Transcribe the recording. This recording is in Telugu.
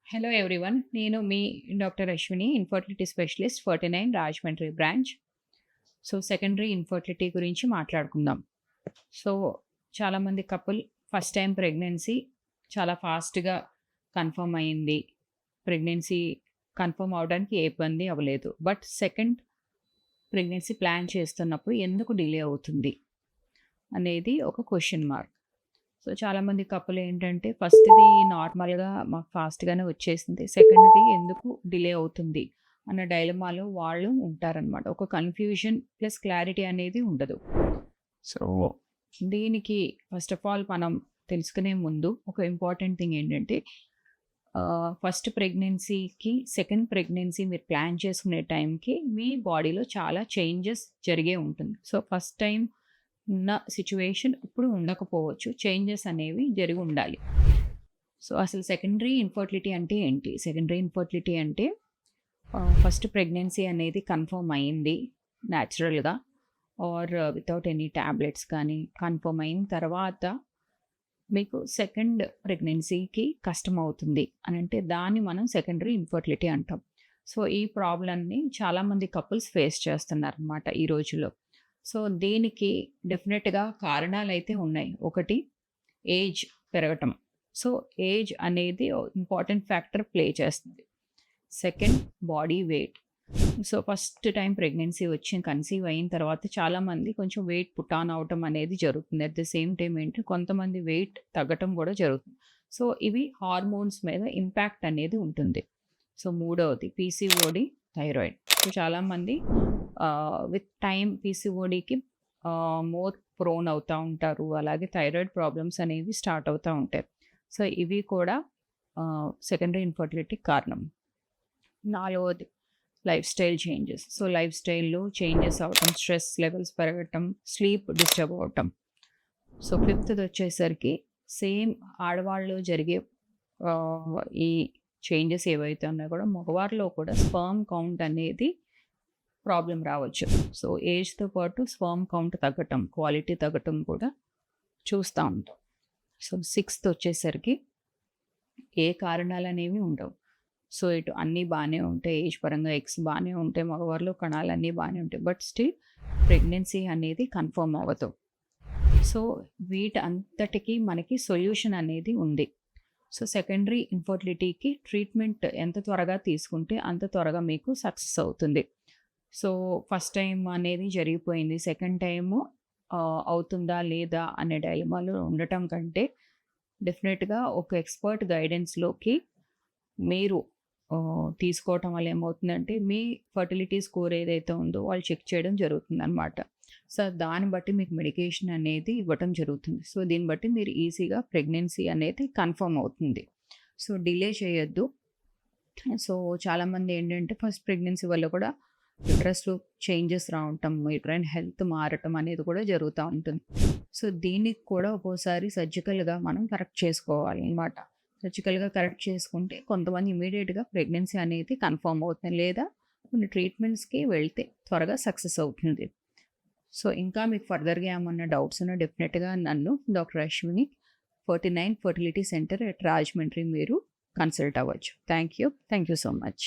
Hello everyone. నేను మీ doctor Ashwini, infertility specialist 49 Rajahmundry branch. So, secondary infertility గురించి మాట్లాడుకుందాం. సో, చాలామంది కపుల్ ఫస్ట్ టైం ప్రెగ్నెన్సీ చాలా ఫాస్ట్‌గా కన్ఫర్మ్ అయింది. ప్రెగ్నెన్సీ కన్ఫర్మ్ అవ్వడానికి ఏ ఇబ్బంది అవ్వలేదు. బట్ సెకండ్ ప్రెగ్నెన్సీ ప్లాన్ చేస్తున్నప్పుడు ఎందుకు డిలే అవుతుంది అనేది ఒక క్వెషన్ మార్క్. సో, చాలామంది కపుల్ ఏంటంటే ఫస్ట్‌ది నార్మల్‌గా మాకు ఫాస్ట్‌గానే వచ్చేసింది. సెకండ్‌ది ఎందుకు డిలే అవుతుంది అన్న డైలమాలో వాళ్ళు ఉంటారనమాట. ఒక కన్‌ఫ్యూజన్ ప్లస్ క్లారిటీ అనేది ఉండదు. సో, దీనికి ఫస్ట్ ఆఫ్ ఆల్ మనం తెలుసుకునే ముందు ఒక ఇంపార్టెంట్ థింగ్ ఏంటంటే ఫస్ట్ ప్రెగ్నెన్సీకి, సెకండ్ ప్రెగ్నెన్సీ మీరు ప్లాన్ చేసుకునే టైంకి మీ బాడీలో చాలా చేంజెస్ జరిగే ఉంటుంది. సో, ఫస్ట్ టైం ఉన్న సిట్యుయేషన్ ఇప్పుడు ఉండకపోవచ్చు. చేంజెస్ అనేవి జరిగి ఉండాలి. సో, అసలు సెకండరీ ఇన్ఫర్టిలిటీ అంటే ఏంటి? సెకండరీ ఇన్ఫర్టిలిటీ అంటే ఫస్ట్ ప్రెగ్నెన్సీ అనేది కన్ఫర్మ్ అయింది న్యాచురల్‌గా ఆర్ వితౌట్ ఎనీ టాబ్లెట్స్ కానీ కన్ఫర్మ్ అయిన తర్వాత మీకు సెకండ్ ప్రెగ్నెన్సీకి కష్టమవుతుంది అని అంటే దాన్ని మనం సెకండరీ ఇన్ఫర్టిలిటీ అంటాం. సో, ఈ ప్రాబ్లమ్‌ని చాలామంది కపుల్స్ ఫేస్ చేస్తున్నారనమాట ఈ రోజుల్లో. సో, దీనికి డెఫినెట్‌గా కారణాలైతే ఉన్నాయి. ఒకటి ఏజ్ పెరగటం. సో, ఏజ్ అనేది ఇంపార్టెంట్ ఫ్యాక్టర్ ప్లే చేస్తుంది. Second body weight. So, first time pregnancy వచ్చి కన్సీవ్ అయిన తర్వాత చాలామంది కొంచెం వెయిట్ పుట్ ఆన్ అవ్వటం అనేది జరుగుతుంది. అట్ ద సేమ్ టైం ఏంటి కొంతమంది వెయిట్ తగ్గటం కూడా జరుగుతుంది. సో, ఇవి హార్మోన్స్ మీద ఇంపాక్ట్ అనేది ఉంటుంది. సో, మూడవది పీసీఓడి, థైరాయిడ్. సో, చాలామంది విత్ టైం పీసీఓడికి మోర్ ప్రోన్ అవుతూ ఉంటారు. అలాగే థైరాయిడ్ ప్రాబ్లమ్స్ అనేవి స్టార్ట్ అవుతూ ఉంటాయి. సో, ఇవి కూడా సెకండరీ ఇన్ఫర్టిలిటీకి కారణం. నాలుగవది life style changes. So, life స్టైల్‌లో చేంజెస్ అవ్వటం, స్ట్రెస్ లెవెల్స్ పెరగటం, స్లీప్ డిస్టర్బ్ అవ్వటం. సో, ఫిఫ్త్‌ది వచ్చేసరికి సేమ్ ఆడవాళ్ళలో జరిగే ఈ చేంజెస్ ఏవైతే ఉన్నాయో కూడా మగవారిలో కూడా స్పెర్మ్ కౌంట్ అనేది ప్రాబ్లమ్ రావచ్చు. సో, ఏజ్‌తో పాటు స్పెర్మ్ కౌంట్ తగ్గటం, క్వాలిటీ తగ్గటం కూడా చూస్తూ ఉంటాం. సో, సిక్స్త్ వచ్చేసరికి ఏ కారణాలనేవి ఉండవు. సో, ఇటు అన్నీ బాగానే ఉంటాయి. ఏజ్ పరంగా ఎగ్స్ బాగానే ఉంటాయి. మగవారిలో కణాలన్నీ బాగానే ఉంటాయి. బట్ స్టిల్ ప్రెగ్నెన్సీ అనేది కన్ఫర్మ్ అవ్వదు. సో, వీటంతటికి మనకి సొల్యూషన్ అనేది ఉంది. సో, సెకండరీ ఇన్ఫర్టిలిటీకి ట్రీట్మెంట్ ఎంత త్వరగా తీసుకుంటే అంత త్వరగా మీకు సక్సెస్ అవుతుంది. సో, ఫస్ట్ టైం అనేది జరిగిపోయింది. సెకండ్ టైము అవుతుందా లేదా అనే డైలమాలో ఉండటం కంటే డెఫినెట్‌గా ఒక ఎక్స్‌పర్ట్ గైడెన్స్‌లోకి మీరు తీసుకోవటం వల్ల ఏమవుతుందంటే మీ ఫర్టిలిటీ స్కోర్ ఏదైతే ఉందో వాళ్ళు చెక్ చేయడం జరుగుతుందనమాట. సో, దాన్ని బట్టి మీకు మెడికేషన్ అనేది ఇవ్వటం జరుగుతుంది. సో, దీన్ని బట్టి మీరు ఈజీగా ప్రెగ్నెన్సీ అనేది కన్ఫర్మ్ అవుతుంది. సో, డిలే చేయొద్దు. సో, చాలామంది ఏంటంటే ఫస్ట్ ప్రెగ్నెన్సీ వల్ల కూడా యుటరస్‌లో చేంజెస్ రావటం, యుటరైన్ హెల్త్ మారటం అనేది కూడా జరుగుతూ ఉంటుంది. సో, దీనికి కూడా ఒక్కోసారి సర్జికల్‌గా మనం కరెక్ట్ చేసుకోవాలనమాట. సర్జికల్‌గా కరెక్ట్ చేసుకుంటే కొంతమంది ఇమ్మీడియేట్‌గా ప్రెగ్నెన్సీ అనేది కన్ఫర్మ్ అవుతుంది. లేదా కొన్ని ట్రీట్మెంట్స్‌కి వెళ్తే త్వరగా సక్సెస్ అవుతుంది. సో, ఇంకా మీకు ఫర్దర్‌గా ఏమన్నా డౌట్స్ ఉన్నా డెఫినెట్‌గా నన్ను doctor Ashwini 49 fertility centre at Rajahmundry మీరు కన్సల్ట్ అవ్వచ్చు. Thank you so much.